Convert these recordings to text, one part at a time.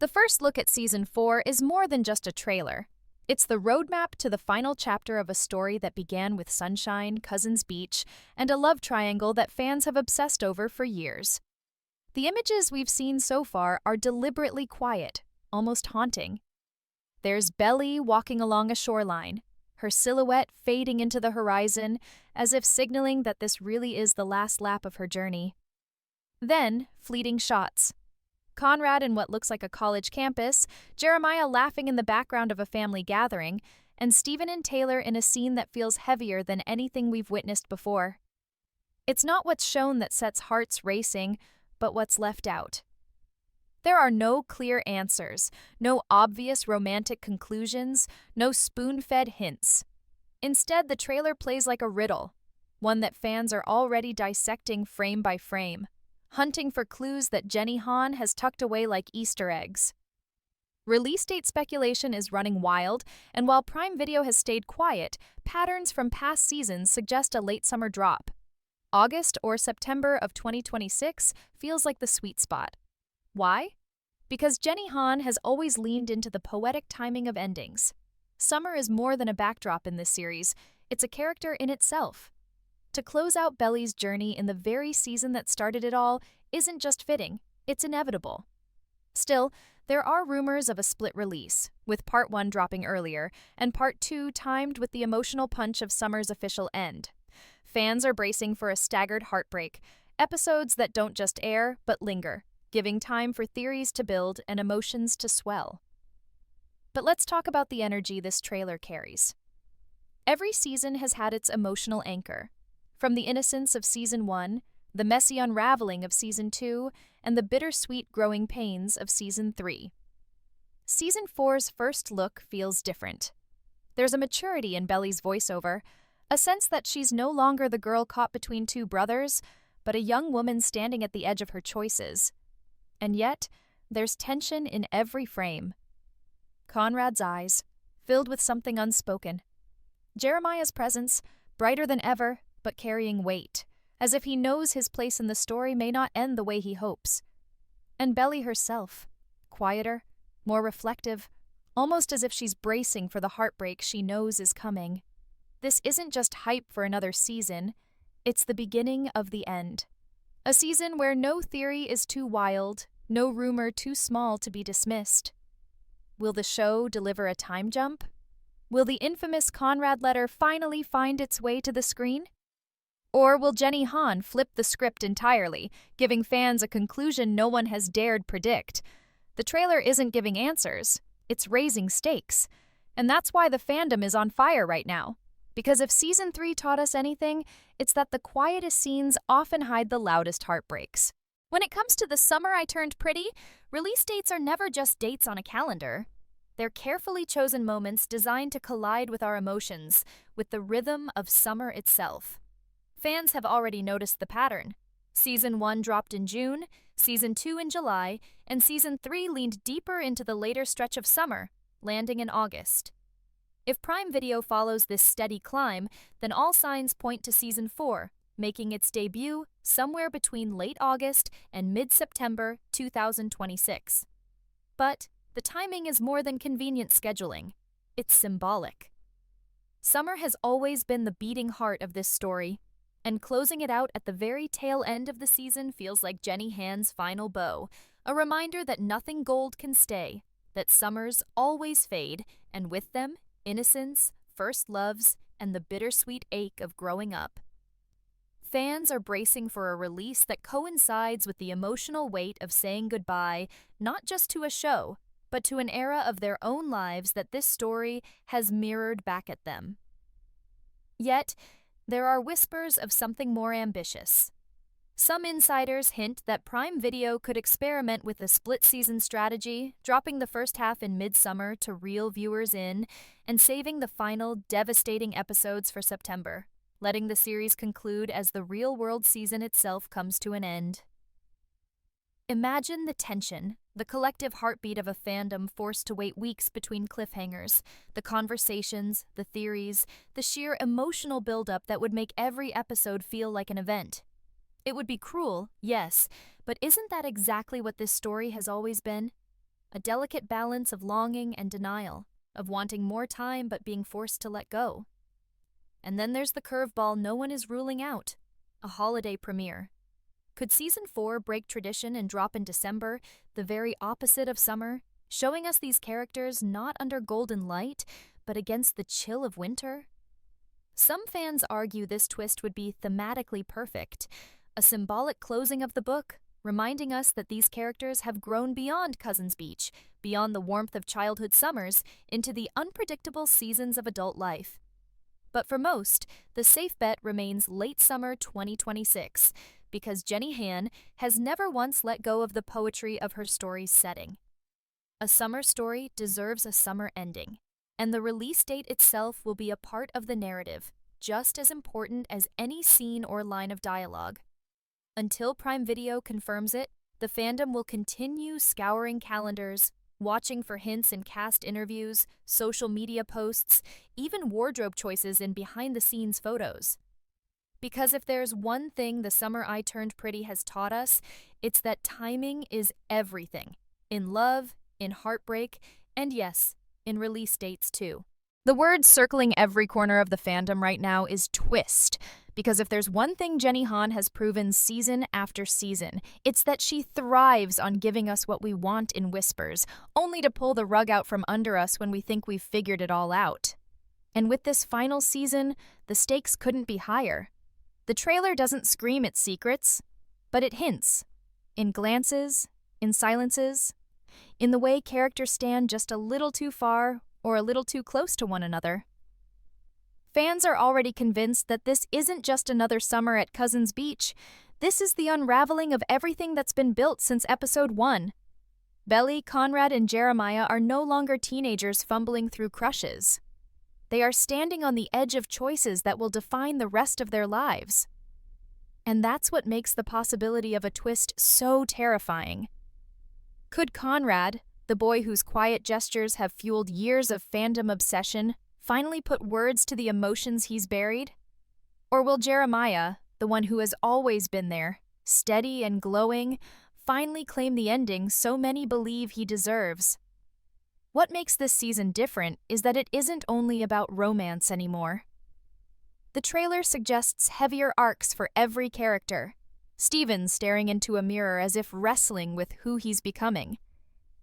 The first look at Season 4 is more than just a trailer. It's the roadmap to the final chapter of a story that began with sunshine, Cousins Beach, and a love triangle that fans have obsessed over for years. The images we've seen so far are deliberately quiet, almost haunting. There's Belly walking along a shoreline, her silhouette fading into the horizon as if signaling that this really is the last lap of her journey. Then, fleeting shots. Conrad in what looks like a college campus, Jeremiah laughing in the background of a family gathering, and Stephen and Taylor in a scene that feels heavier than anything we've witnessed before. It's not what's shown that sets hearts racing, but what's left out. There are no clear answers, no obvious romantic conclusions, no spoon-fed hints. Instead, the trailer plays like a riddle, one that fans are already dissecting frame by frame, hunting for clues that Jenny Han has tucked away like Easter eggs. Release date speculation is running wild, and while Prime Video has stayed quiet, patterns from past seasons suggest a late summer drop. August or September of 2026 feels like the sweet spot. Why? Because Jenny Han has always leaned into the poetic timing of endings. Summer is more than a backdrop in this series, it's a character in itself. To close out Belly's journey in the very season that started it all isn't just fitting, it's inevitable. Still, there are rumors of a split release, with Part 1 dropping earlier, and Part 2 timed with the emotional punch of Summer's official end. Fans are bracing for a staggered heartbreak, episodes that don't just air, but linger, giving time for theories to build and emotions to swell. But let's talk about the energy this trailer carries. Every season has had its emotional anchor. From the innocence of Season 1, the messy unraveling of Season 2, and the bittersweet growing pains of Season 3. Season 4's first look feels different. There's a maturity in Belly's voiceover, a sense that she's no longer the girl caught between two brothers, but a young woman standing at the edge of her choices. And yet, there's tension in every frame. Conrad's eyes, filled with something unspoken. Jeremiah's presence, brighter than ever, but carrying weight, as if he knows his place in the story may not end the way he hopes. And Belly herself, quieter, more reflective, almost as if she's bracing for the heartbreak she knows is coming. This isn't just hype for another season, it's the beginning of the end. A season where no theory is too wild, no rumor too small to be dismissed. Will the show deliver a time jump? Will the infamous Conrad letter finally find its way to the screen? Or will Jenny Han flip the script entirely, giving fans a conclusion no one has dared predict? The trailer isn't giving answers, it's raising stakes. And that's why the fandom is on fire right now. Because if Season 3 taught us anything, it's that the quietest scenes often hide the loudest heartbreaks. When it comes to The Summer I Turned Pretty, release dates are never just dates on a calendar. They're carefully chosen moments designed to collide with our emotions, with the rhythm of summer itself. Fans have already noticed the pattern. Season 1 dropped in June, Season 2 in July, and Season 3 leaned deeper into the later stretch of summer, landing in August. If Prime Video follows this steady climb, then all signs point to Season 4, making its debut somewhere between late August and mid-September 2026. But the timing is more than convenient scheduling. It's symbolic. Summer has always been the beating heart of this story, and closing it out at the very tail end of the season feels like Jenny Han's final bow, a reminder that nothing gold can stay, that summers always fade, and with them, innocence, first loves, and the bittersweet ache of growing up. Fans are bracing for a release that coincides with the emotional weight of saying goodbye, not just to a show, but to an era of their own lives that this story has mirrored back at them. Yet, there are whispers of something more ambitious. Some insiders hint that Prime Video could experiment with a split-season strategy, dropping the first half in midsummer to reel viewers in, and saving the final, devastating episodes for September, letting the series conclude as the real-world season itself comes to an end. Imagine the tension, the collective heartbeat of a fandom forced to wait weeks between cliffhangers, the conversations, the theories, the sheer emotional buildup that would make every episode feel like an event. It would be cruel, yes, but isn't that exactly what this story has always been? a delicate balance of longing and denial, of wanting more time but being forced to let go. And then there's the curveball no one is ruling out, a holiday premiere. Could Season 4 break tradition and drop in December, the very opposite of summer, showing us these characters not under golden light, but against the chill of winter? Some fans argue this twist would be thematically perfect, a symbolic closing of the book, reminding us that these characters have grown beyond Cousins Beach, beyond the warmth of childhood summers, into the unpredictable seasons of adult life. But for most, the safe bet remains late summer 2026, because Jenny Han has never once let go of the poetry of her story's setting. A summer story deserves a summer ending, and the release date itself will be a part of the narrative, just as important as any scene or line of dialogue. Until Prime Video confirms it, the fandom will continue scouring calendars, watching for hints in cast interviews, social media posts, even wardrobe choices in behind-the-scenes photos. Because if there's one thing The Summer I Turned Pretty has taught us, it's that timing is everything. In love, in heartbreak, and yes, in release dates too. The word circling every corner of the fandom right now is twist, because if there's one thing Jenny Han has proven season after season, it's that she thrives on giving us what we want in whispers, only to pull the rug out from under us when we think we've figured it all out. And with this final season, the stakes couldn't be higher. The trailer doesn't scream its secrets, but it hints. In glances, in silences, in the way characters stand just a little too far or a little too close to one another. Fans are already convinced that this isn't just another summer at Cousins Beach. This is the unraveling of everything that's been built since episode 1. Belly, Conrad, and Jeremiah are no longer teenagers fumbling through crushes. They are standing on the edge of choices that will define the rest of their lives. And that's what makes the possibility of a twist so terrifying. Could Conrad, the boy whose quiet gestures have fueled years of fandom obsession, finally put words to the emotions he's buried? Or will Jeremiah, the one who has always been there, steady and glowing, finally claim the ending so many believe he deserves? What makes this season different is that it isn't only about romance anymore. The trailer suggests heavier arcs for every character. Steven staring into a mirror as if wrestling with who he's becoming.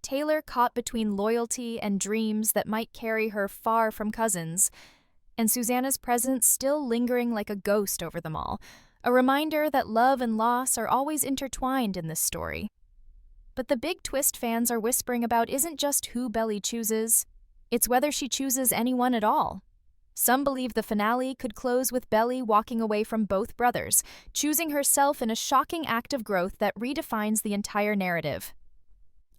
Taylor caught between loyalty and dreams that might carry her far from Cousins, and Susanna's presence still lingering like a ghost over them all, a reminder that love and loss are always intertwined in this story. But the big twist fans are whispering about isn't just who Belly chooses, it's whether she chooses anyone at all. Some believe the finale could close with Belly walking away from both brothers, choosing herself in a shocking act of growth that redefines the entire narrative.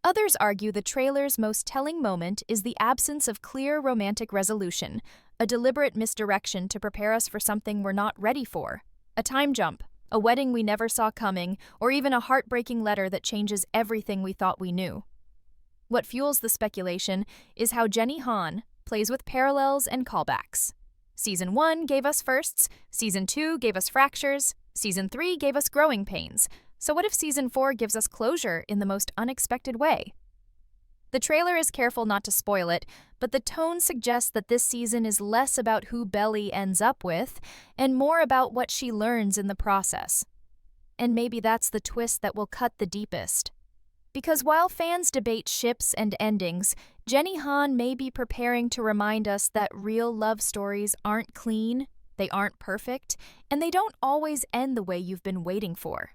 Others argue the trailer's most telling moment is the absence of clear romantic resolution, a deliberate misdirection to prepare us for something we're not ready for, a time jump, a wedding we never saw coming, or even a heartbreaking letter that changes everything we thought we knew. What fuels the speculation is how Jenny Han plays with parallels and callbacks. Season 1 gave us firsts, Season 2 gave us fractures, Season 3 gave us growing pains. So what if Season 4 gives us closure in the most unexpected way? The trailer is careful not to spoil it, but the tone suggests that this season is less about who Belly ends up with and more about what she learns in the process. And maybe that's the twist that will cut the deepest. Because while fans debate ships and endings, Jenny Han may be preparing to remind us that real love stories aren't clean, they aren't perfect, and they don't always end the way you've been waiting for.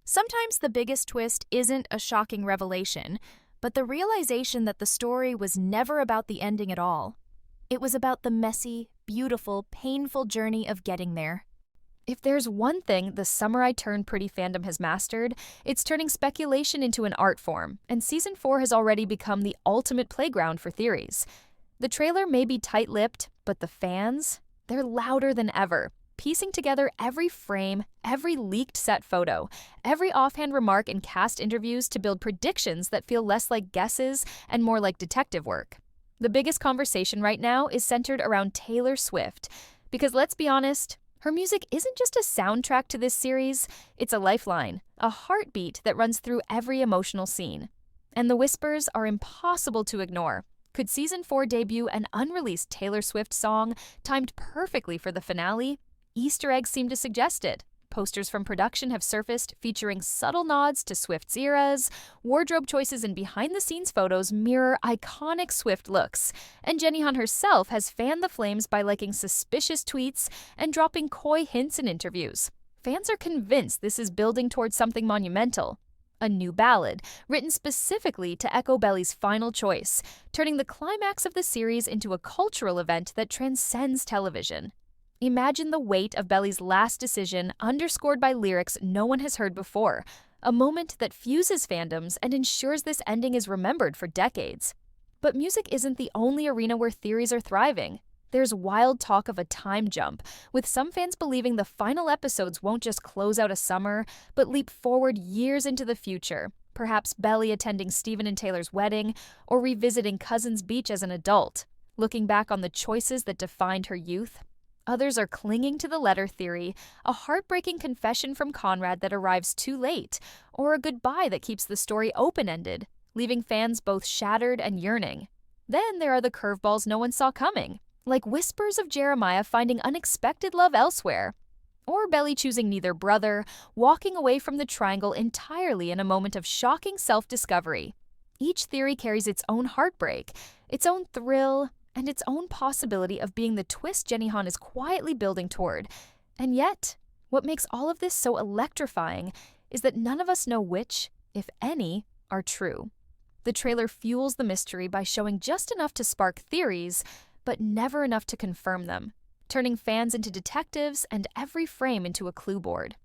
Sometimes the biggest twist isn't a shocking revelation, but the realization that the story was never about the ending at all. It was about the messy, beautiful, painful journey of getting there. If there's one thing The Summer I Turned Pretty fandom has mastered, it's turning speculation into an art form, and Season 4 has already become the ultimate playground for theories. The trailer may be tight-lipped, but the fans, they're louder than ever, piecing together every frame, every leaked set photo, every offhand remark in cast interviews to build predictions that feel less like guesses and more like detective work. The biggest conversation right now is centered around Taylor Swift, because let's be honest, her music isn't just a soundtrack to this series, it's a lifeline, a heartbeat that runs through every emotional scene. And the whispers are impossible to ignore. Could Season 4 debut an unreleased Taylor Swift song timed perfectly for the finale? Easter eggs seem to suggest it. Posters from production have surfaced featuring subtle nods to Swift's eras. Wardrobe choices and behind-the-scenes photos mirror iconic Swift looks. And Jenny Han herself has fanned the flames by liking suspicious tweets and dropping coy hints in interviews. Fans are convinced this is building towards something monumental. A new ballad, written specifically to echo Belly's final choice, turning the climax of the series into a cultural event that transcends television. Imagine the weight of Belly's last decision underscored by lyrics no one has heard before, a moment that fuses fandoms and ensures this ending is remembered for decades. But music isn't the only arena where theories are thriving. There's wild talk of a time jump, with some fans believing the final episodes won't just close out a summer, but leap forward years into the future, perhaps Belly attending Steven and Taylor's wedding, or revisiting Cousins Beach as an adult, looking back on the choices that defined her youth. Others are clinging to the letter theory, a heartbreaking confession from Conrad that arrives too late, or a goodbye that keeps the story open-ended, leaving fans both shattered and yearning. Then there are the curveballs no one saw coming, like whispers of Jeremiah finding unexpected love elsewhere, or Belly choosing neither brother, walking away from the triangle entirely in a moment of shocking self-discovery. Each theory carries its own heartbreak, its own thrill, and its own possibility of being the twist Jenny Han is quietly building toward. And yet, what makes all of this so electrifying is that none of us know which, if any, are true. The trailer fuels the mystery by showing just enough to spark theories, but never enough to confirm them, turning fans into detectives and every frame into a clue board.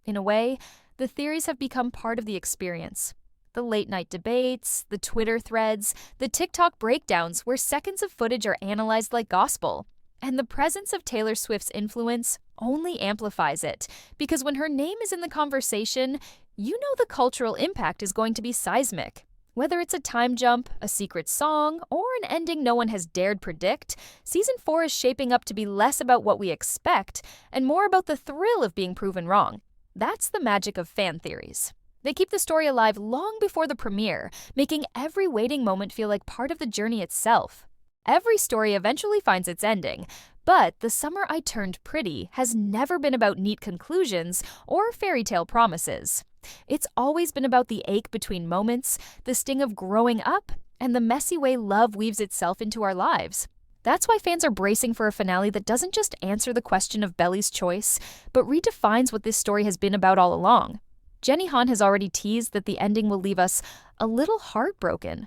In a way, the theories have become part of the experience. The late-night debates, the Twitter threads, the TikTok breakdowns where seconds of footage are analyzed like gospel. And the presence of Taylor Swift's influence only amplifies it, because when her name is in the conversation, you know the cultural impact is going to be seismic. Whether it's a time jump, a secret song, or an ending no one has dared predict, Season 4 is shaping up to be less about what we expect and more about the thrill of being proven wrong. That's the magic of fan theories. They keep the story alive long before the premiere, making every waiting moment feel like part of the journey itself. Every story eventually finds its ending, but The Summer I Turned Pretty has never been about neat conclusions or fairy tale promises. It's always been about the ache between moments, the sting of growing up, and the messy way love weaves itself into our lives. That's why fans are bracing for a finale that doesn't just answer the question of Belly's choice, but redefines what this story has been about all along. Jenny Han has already teased that the ending will leave us a little heartbroken,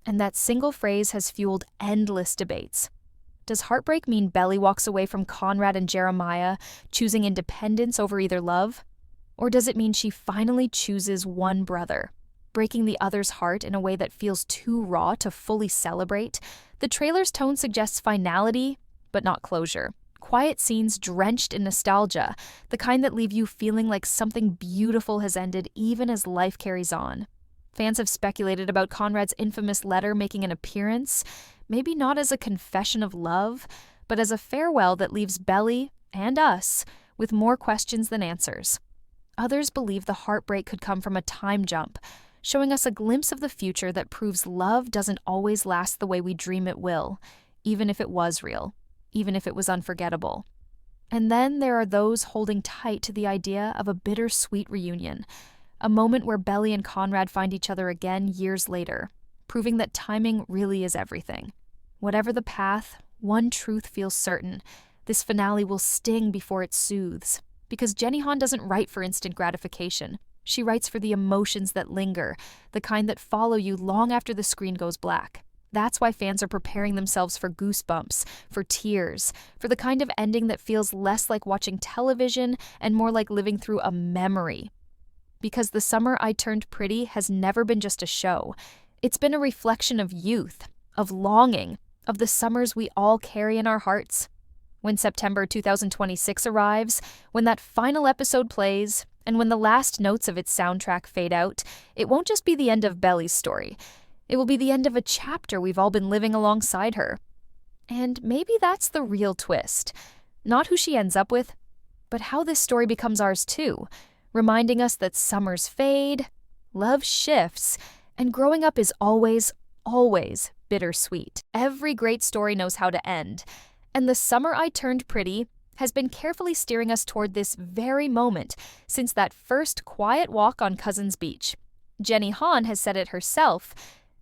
and that single phrase has fueled endless debates. Does heartbreak mean Belly walks away from Conrad and Jeremiah, choosing independence over either love? Or does it mean she finally chooses one brother, breaking the other's heart in a way that feels too raw to fully celebrate? The trailer's tone suggests finality, but not closure. Quiet scenes drenched in nostalgia, the kind that leave you feeling like something beautiful has ended even as life carries on. Fans have speculated about Conrad's infamous letter making an appearance, maybe not as a confession of love, but as a farewell that leaves Belly, and us, with more questions than answers. Others believe the heartbreak could come from a time jump, showing us a glimpse of the future that proves love doesn't always last the way we dream it will, even if it was real, even if it was unforgettable. And then there are those holding tight to the idea of a bittersweet reunion, a moment where Belly and Conrad find each other again years later, proving that timing really is everything. Whatever the path, one truth feels certain: this finale will sting before it soothes. Because Jenny Han doesn't write for instant gratification. She writes for the emotions that linger, the kind that follow you long after the screen goes black. That's why fans are preparing themselves for goosebumps, for tears, for the kind of ending that feels less like watching television and more like living through a memory. Because The Summer I Turned Pretty has never been just a show. It's been a reflection of youth, of longing, of the summers we all carry in our hearts. When September 2026 arrives, when that final episode plays, and when the last notes of its soundtrack fade out, it won't just be the end of Belly's story. It will be the end of a chapter we've all been living alongside her. And maybe that's the real twist. Not who she ends up with, but how this story becomes ours too, reminding us that summers fade, love shifts, And growing up is always bittersweet. Every great story knows how to end. And The Summer I Turned Pretty has been carefully steering us toward this very moment since that first quiet walk on Cousins Beach. Jenny Han has said it herself.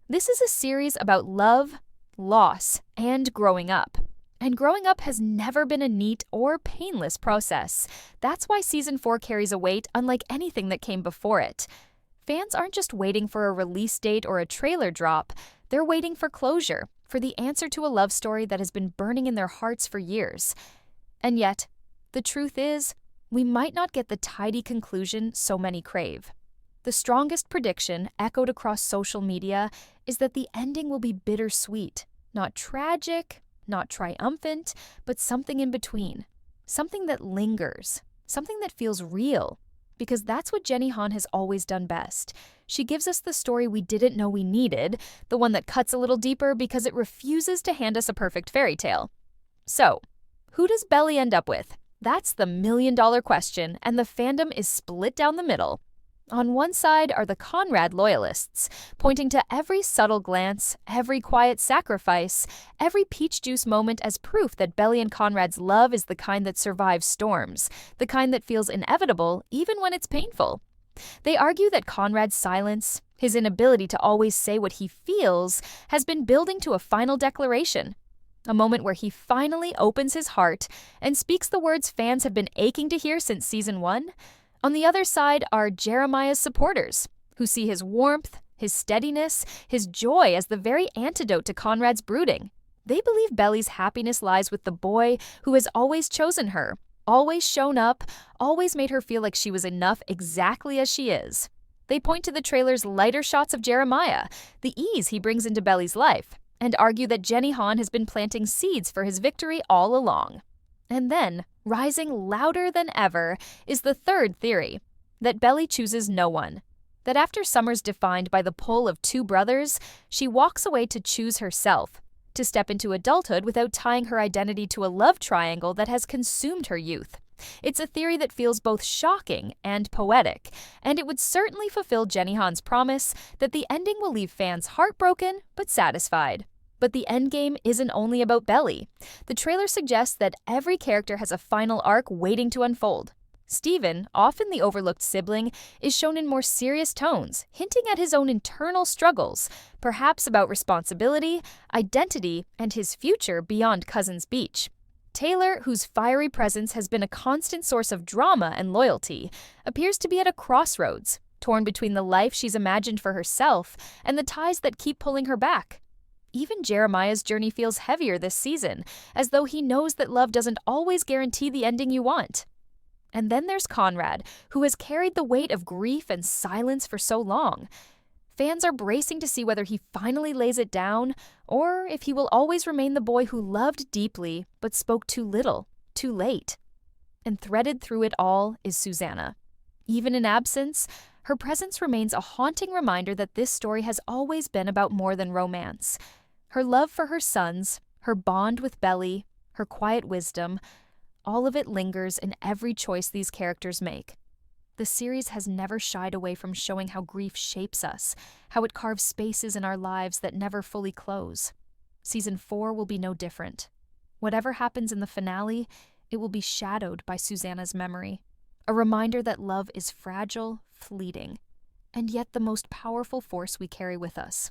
This is a series about love, loss, and growing up. And growing up has never been a neat or painless process. That's why Season 4 carries a weight unlike anything that came before it. Fans aren't just waiting for a release date or a trailer drop, they're waiting for closure, for the answer to a love story that has been burning in their hearts for years. And yet, the truth is, we might not get the tidy conclusion so many crave. The strongest prediction, echoed across social media, is that the ending will be bittersweet, not tragic, not triumphant, but something in between. Something that lingers, something that feels real. Because that's what Jenny Han has always done best. She gives us the story we didn't know we needed, the one that cuts a little deeper because it refuses to hand us a perfect fairy tale. So, who does Belly end up with? That's the million-dollar question, and the fandom is split down the middle. On one side are the Conrad loyalists, pointing to every subtle glance, every quiet sacrifice, every peach juice moment as proof that Belly and Conrad's love is the kind that survives storms, the kind that feels inevitable even when it's painful. They argue that Conrad's silence, his inability to always say what he feels, has been building to a final declaration. A moment where he finally opens his heart and speaks the words fans have been aching to hear since Season 1. On the other side are Jeremiah's supporters, who see his warmth, his steadiness, his joy as the very antidote to Conrad's brooding. They believe Belly's happiness lies with the boy who has always chosen her, always shown up, always made her feel like she was enough exactly as she is. They point to the trailer's lighter shots of Jeremiah, the ease he brings into Belly's life, and argue that Jenny Han has been planting seeds for his victory all along. And then, rising louder than ever, is the third theory, that Belly chooses no one. That after Summer's defined by the pull of two brothers, she walks away to choose herself, to step into adulthood without tying her identity to a love triangle that has consumed her youth. It's a theory that feels both shocking and poetic, and it would certainly fulfill Jenny Han's promise that the ending will leave fans heartbroken but satisfied. But the endgame isn't only about Belly. The trailer suggests that every character has a final arc waiting to unfold. Steven, often the overlooked sibling, is shown in more serious tones, hinting at his own internal struggles, perhaps about responsibility, identity, and his future beyond Cousins Beach. Taylor, whose fiery presence has been a constant source of drama and loyalty, appears to be at a crossroads, torn between the life she's imagined for herself and the ties that keep pulling her back. Even Jeremiah's journey feels heavier this season, as though he knows that love doesn't always guarantee the ending you want. And then there's Conrad, who has carried the weight of grief and silence for so long. Fans are bracing to see whether he finally lays it down, or if he will always remain the boy who loved deeply but spoke too little, too late. And threaded through it all is Susanna. Even in absence, her presence remains a haunting reminder that this story has always been about more than romance. Her love for her sons, her bond with Belly, her quiet wisdom, all of it lingers in every choice these characters make. The series has never shied away from showing how grief shapes us, how it carves spaces in our lives that never fully close. Season 4 will be no different. Whatever happens in the finale, it will be shadowed by Susanna's memory, a reminder that love is fragile, fleeting, and yet the most powerful force we carry with us.